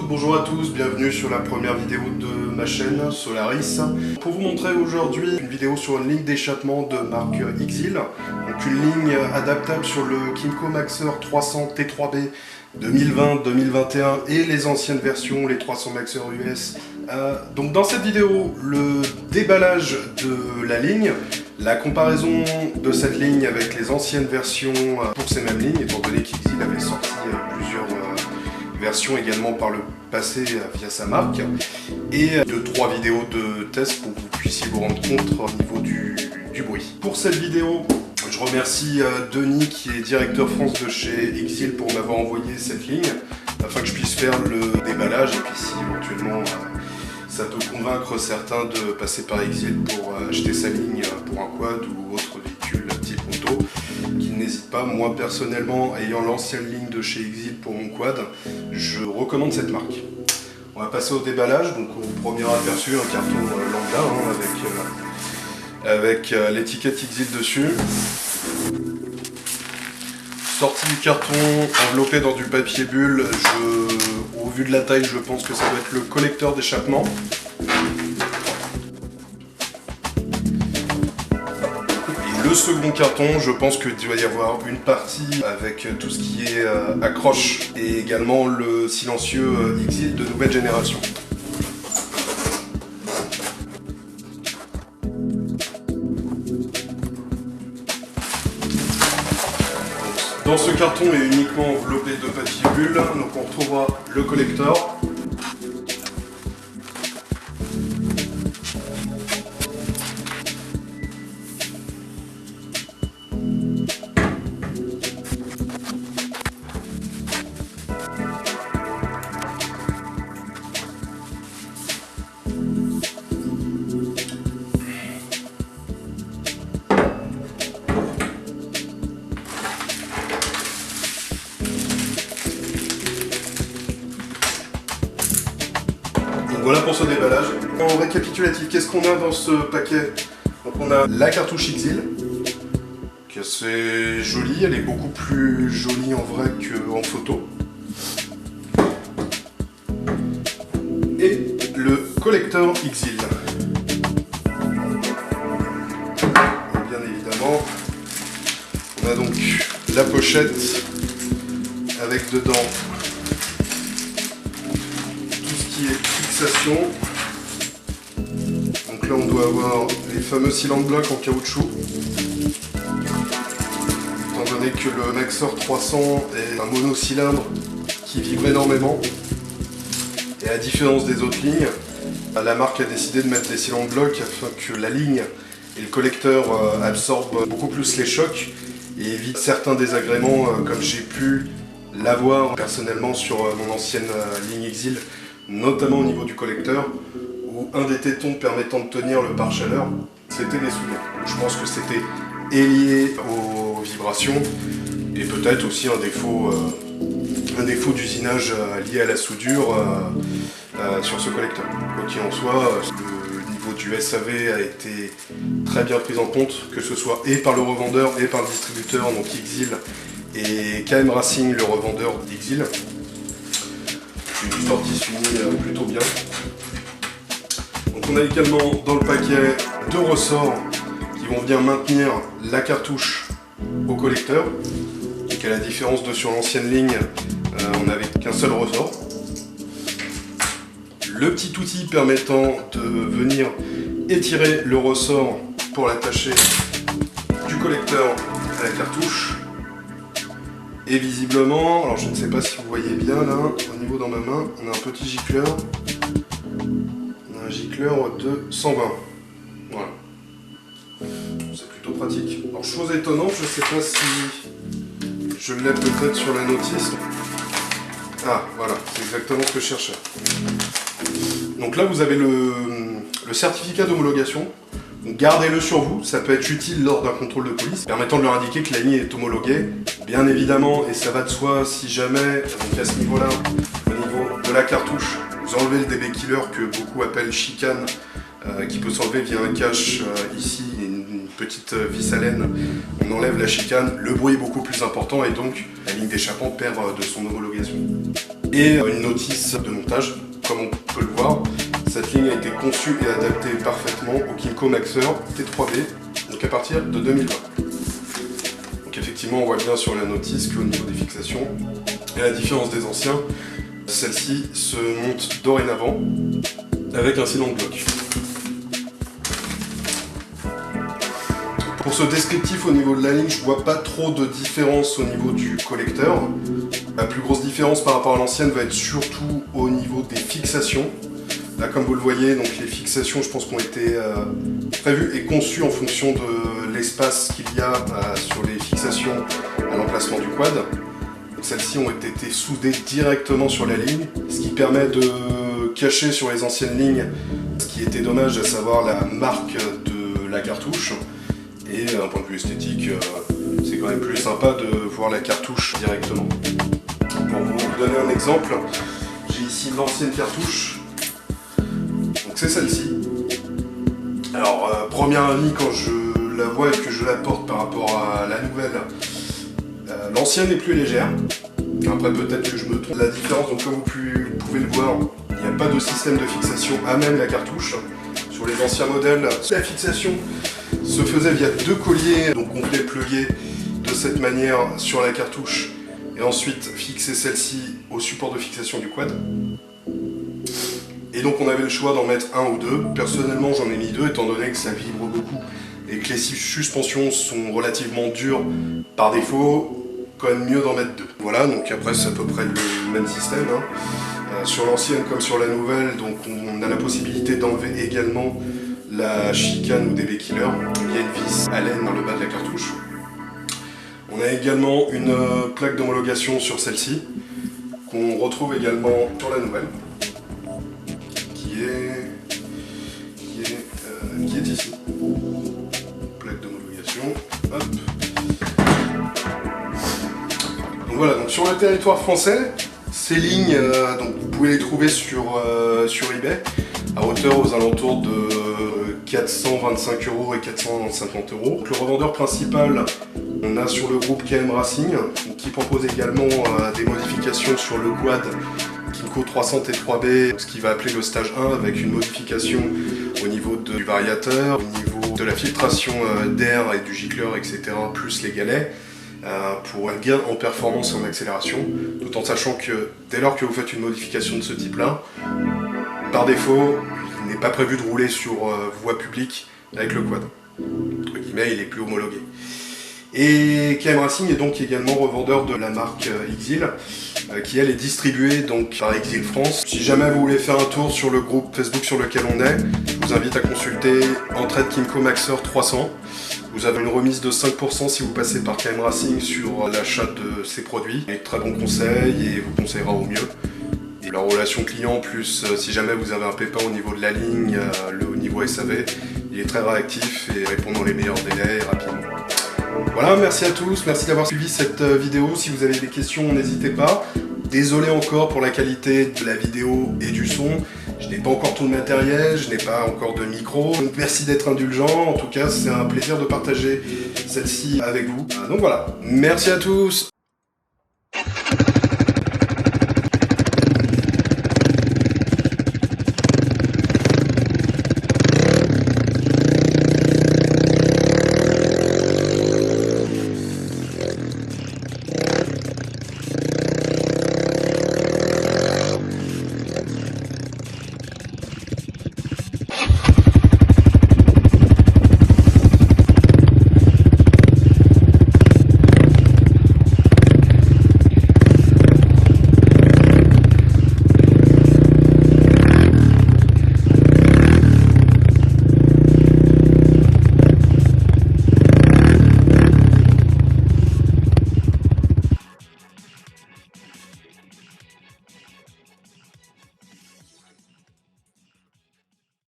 bonjour à tous, bienvenue sur la première vidéo de ma chaîne Solaris. Pour vous montrer aujourd'hui une vidéo sur une ligne d'échappement de marque Xil. Donc une ligne adaptable sur le Kymco Maxer 300 T3B 2020-2021 et les anciennes versions, les 300 Maxer US. Donc dans cette vidéo, le déballage de la ligne, la comparaison de cette ligne avec les anciennes versions pour ces mêmes lignes, étant donné qu'Xil avait sorti plusieurs versions également par le passé via sa marque, et 2-3 vidéos de test pour que vous puissiez vous rendre compte au niveau du bruit. Pour cette vidéo, je remercie Denis qui est directeur France de chez Xil pour m'avoir envoyé cette ligne afin que je puisse faire le déballage et puis si éventuellement ça peut convaincre certains de passer par Xil pour acheter sa ligne pour un quad ou autre véhicule type moto, qu'ils n'hésitent pas. Moi personnellement, ayant l'ancienne ligne de chez Xil pour mon quad, je recommande cette marque. On va passer au déballage, donc au premier aperçu, un carton lambda avec l'étiquette Xil dessus. Sortie du carton, enveloppé dans du papier bulle, au vu de la taille, je pense que ça doit être le collecteur d'échappement. Et le second carton, je pense qu'il doit y avoir une partie avec tout ce qui est accroche et également le silencieux Xil de nouvelle génération. Dans ce carton est uniquement enveloppé de papier bulle, donc on retrouvera le collecteur. Voilà pour ce déballage. En récapitulatif, qu'est-ce qu'on a dans ce paquet? Donc on a la cartouche Xil, qui est assez jolie, elle est beaucoup plus jolie en vrai qu'en photo. Et le collecteur Xil. Et bien évidemment, on a donc la pochette avec dedans fixation. Donc là on doit avoir les fameux cylindres blocs en caoutchouc. Étant donné que le Maxer 300 est un monocylindre qui vibre énormément. Et à la différence des autres lignes, la marque a décidé de mettre des cylindres blocs afin que la ligne et le collecteur absorbent beaucoup plus les chocs et évitent certains désagréments comme j'ai pu l'avoir personnellement sur mon ancienne ligne Xil, notamment au niveau du collecteur, où un des tétons permettant de tenir le pare-chaleur, c'était des soudures. Je pense que c'était lié aux vibrations, et peut-être aussi un défaut d'usinage lié à la soudure sur ce collecteur. Quoi qu'il en soit, le niveau du SAV a été très bien pris en compte, que ce soit et par le revendeur et par le distributeur, donc Xil, et KM Racing, le revendeur d'Xil. Une sortie se finit plutôt bien. Donc on a également dans le paquet deux ressorts qui vont venir maintenir la cartouche au collecteur. Donc à la différence de sur l'ancienne ligne, on n'avait qu'un seul ressort. Le petit outil permettant de venir étirer le ressort pour l'attacher du collecteur à la cartouche. Et visiblement, alors je ne sais pas si vous voyez bien là, au niveau dans ma main, on a un petit gicleur. On a un gicleur de 120. Voilà. C'est plutôt pratique. Alors chose étonnante, je ne sais pas si je l'ai peut-être sur la notice. Ah voilà, c'est exactement ce que je cherchais. Donc là vous avez le certificat d'homologation. Gardez-le sur vous, ça peut être utile lors d'un contrôle de police, permettant de leur indiquer que la ligne est homologuée. Bien évidemment, et ça va de soi, si jamais, donc à ce niveau-là, au niveau de la cartouche, vous enlevez le DB Killer que beaucoup appellent chicane, qui peut s'enlever via un cache ici, et une petite vis à laine, on enlève la chicane, le bruit est beaucoup plus important et donc la ligne d'échappement perd de son homologation. Et une notice de montage, comme on peut le voir, cette ligne a été conçue et adaptée parfaitement au Kymco Maxer T3B, donc à partir de 2020. Donc effectivement on voit bien sur la notice qu'au niveau des fixations, et à la différence des anciens, celle-ci se monte dorénavant avec un cylindre bloc. Pour ce descriptif au niveau de la ligne, je vois pas trop de différence au niveau du collecteur. La plus grosse différence par rapport à l'ancienne va être surtout au niveau des fixations. Là, comme vous le voyez, donc les fixations, je pense, qu'ont été prévues et conçues en fonction de l'espace qu'il y a sur les fixations à l'emplacement du quad. Celles-ci ont été soudées directement sur la ligne, ce qui permet de cacher sur les anciennes lignes ce qui était dommage, à savoir la marque de la cartouche. Et d'un point de vue esthétique, c'est quand même plus sympa de voir la cartouche directement. Pour vous donner un exemple, j'ai ici l'ancienne cartouche. Donc c'est celle-ci. Alors, première avis, quand je la vois et que je la porte par rapport à la nouvelle, l'ancienne est plus légère. Après, peut-être que je me trompe. La différence, donc comme vous pouvez le voir, il n'y a pas de système de fixation à même la cartouche. Sur les anciens modèles, la fixation se faisait via deux colliers, donc on venait pluguer de cette manière sur la cartouche et ensuite fixer celle-ci au support de fixation du quad. Et donc on avait le choix d'en mettre un ou deux. Personnellement j'en ai mis deux étant donné que ça vibre beaucoup et que les suspensions sont relativement dures par défaut, quand même mieux d'en mettre deux. Voilà, donc après c'est à peu près le même système. Sur l'ancienne comme sur la nouvelle, donc on a la possibilité d'enlever également la chicane ou DB killer. Il y a une vis à laine dans le bas de la cartouche. On a également une plaque d'homologation sur celle-ci, qu'on retrouve également sur la nouvelle, qui est ici. Plaque d'homologation, hop. Donc voilà, donc sur le territoire français, ces lignes, donc vous pouvez les trouver sur eBay, à hauteur aux alentours de 425 € et 450 €. Donc, le revendeur principal, on a sur le groupe KM Racing, qui propose également des modifications sur le quad Kymco 300 T3B, ce qu'il va appeler le stage 1, avec une modification au niveau du variateur, au niveau de la filtration d'air et du gicleur, etc., plus les galets, pour un gain en performance et en accélération, tout en sachant que dès lors que vous faites une modification de ce type-là, par défaut, il n'est pas prévu de rouler sur voie publique avec le quad. Entre guillemets, il est plus homologué. Et KM Racing est donc également revendeur de la marque Exil, qui elle est distribuée donc par Exil France. Si jamais vous voulez faire un tour sur le groupe Facebook sur lequel on est, je vous invite à consulter Entraide Kymco Maxer 300. Vous avez une remise de 5% si vous passez par KM Racing sur l'achat de ces produits. Et très bon conseil et vous conseillera au mieux. Et la relation client, plus si jamais vous avez un pépin au niveau de la ligne, au niveau SAV, il est très réactif et répond dans les meilleurs délais rapidement. Voilà, merci à tous, merci d'avoir suivi cette vidéo. Si vous avez des questions, n'hésitez pas. Désolé encore pour la qualité de la vidéo et du son. Je n'ai pas encore tout le matériel, je n'ai pas encore de micro. Donc merci d'être indulgent. En tout cas, c'est un plaisir de partager celle-ci avec vous. Donc voilà, merci à tous.